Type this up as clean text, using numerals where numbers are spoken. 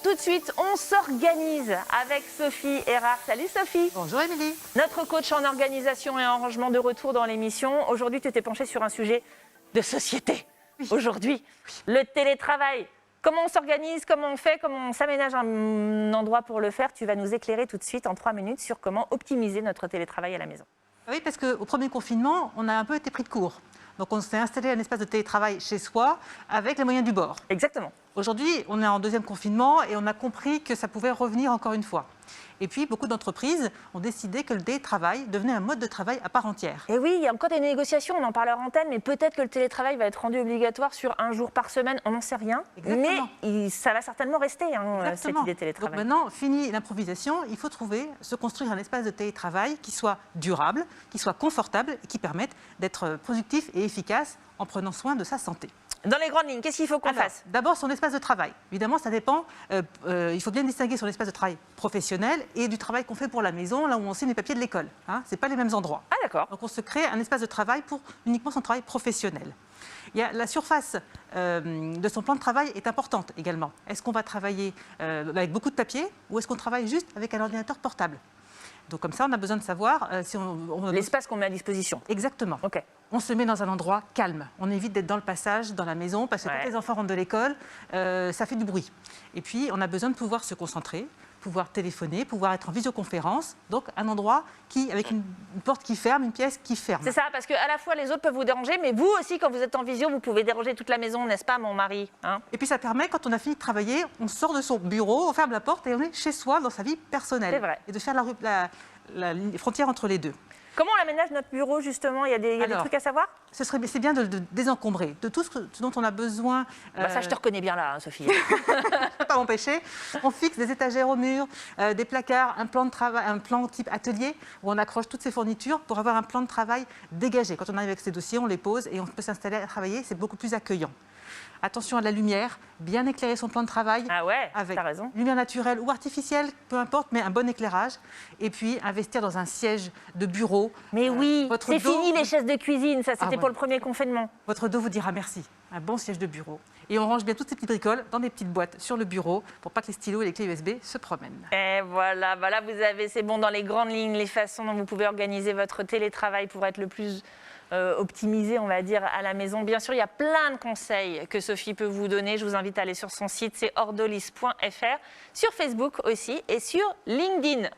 Tout de suite, on s'organise avec Sophie Erard. Salut Sophie. Bonjour Émilie. Notre coach en organisation et en rangement, de retour dans l'émission. Aujourd'hui, tu t'es penchée sur un sujet de société. Oui. Aujourd'hui, le télétravail. Comment on s'organise, comment on fait, comment on s'aménage un endroit pour le faire. Tu vas nous éclairer tout de suite en 3 minutes sur comment optimiser notre télétravail à la maison. Oui, parce qu'au premier confinement, on a un peu été pris de court. Donc on s'est installé un espace de télétravail chez soi avec les moyens du bord. Exactement. Aujourd'hui, on est en deuxième confinement et on a compris que ça pouvait revenir encore une fois. Et puis, beaucoup d'entreprises ont décidé que le télétravail devenait un mode de travail à part entière. Et oui, il y a encore des négociations, on en parlera en antenne, mais peut-être que le télétravail va être rendu obligatoire sur 1 jour par semaine, on n'en sait rien. Exactement. Mais ça va certainement rester, cette idée de télétravail. Donc maintenant, fini l'improvisation, il faut se construire un espace de télétravail qui soit durable, qui soit confortable et qui permette d'être productif et efficace en prenant soin de sa santé. Dans les grandes lignes, qu'est-ce qu'il faut qu'on fasse? D'abord, son espace de travail. Évidemment, ça dépend. Il faut bien distinguer son espace de travail professionnel et du travail qu'on fait pour la maison, là où on signe les papiers de l'école. Ce n'est pas les mêmes endroits. Ah d'accord. Donc on se crée un espace de travail pour uniquement son travail professionnel. La surface de son plan de travail est importante également. Est-ce qu'on va travailler avec beaucoup de papier ou est-ce qu'on travaille juste avec un ordinateur portable? Donc comme ça, on a besoin de savoir si l'espace qu'on met à disposition. Exactement. Ok. On se met dans un endroit calme. On évite d'être dans le passage, dans la maison, parce que quand les enfants rentrent de l'école, ça fait du bruit. Et puis, on a besoin de pouvoir se concentrer, pouvoir téléphoner, pouvoir être en visioconférence. Donc, un endroit avec une porte qui ferme, une pièce qui ferme. C'est ça, parce qu'à la fois, les autres peuvent vous déranger, mais vous aussi, quand vous êtes en visio, vous pouvez déranger toute la maison, n'est-ce pas, mon mari, Et puis, ça permet, quand on a fini de travailler, on sort de son bureau, on ferme la porte et on est chez soi, dans sa vie personnelle. C'est vrai. Et de faire la frontière entre les deux. Comment on aménage notre bureau, justement? Il y a des trucs à savoir? C'est bien de désencombrer de tout ce dont on a besoin. Ça, je te reconnais bien là, Sophie. Je ne peux pas m'empêcher. On fixe des étagères au mur, des placards, un plan de travail, un plan type atelier, où on accroche toutes ces fournitures pour avoir un plan de travail dégagé. Quand on arrive avec ces dossiers, on les pose et on peut s'installer à travailler. C'est beaucoup plus accueillant. Attention à la lumière, bien éclairer son plan de travail. Ah ouais, avec t'as raison. Lumière naturelle ou artificielle, peu importe, mais un bon éclairage. Et puis investir dans un siège de bureau. Mais oui, c'est fini les chaises de cuisine, ça c'était pour le premier confinement. Votre dos vous dira merci. Un bon siège de bureau. Et on range bien toutes ces petites bricoles dans des petites boîtes sur le bureau pour pas que les stylos et les clés USB se promènent. Et voilà, vous avez, c'est bon, dans les grandes lignes, les façons dont vous pouvez organiser votre télétravail pour être le plus optimisé, on va dire, à la maison. Bien sûr, il y a plein de conseils que Sophie peut vous donner. Je vous invite à aller sur son site, c'est ordolis.fr, sur Facebook aussi et sur LinkedIn.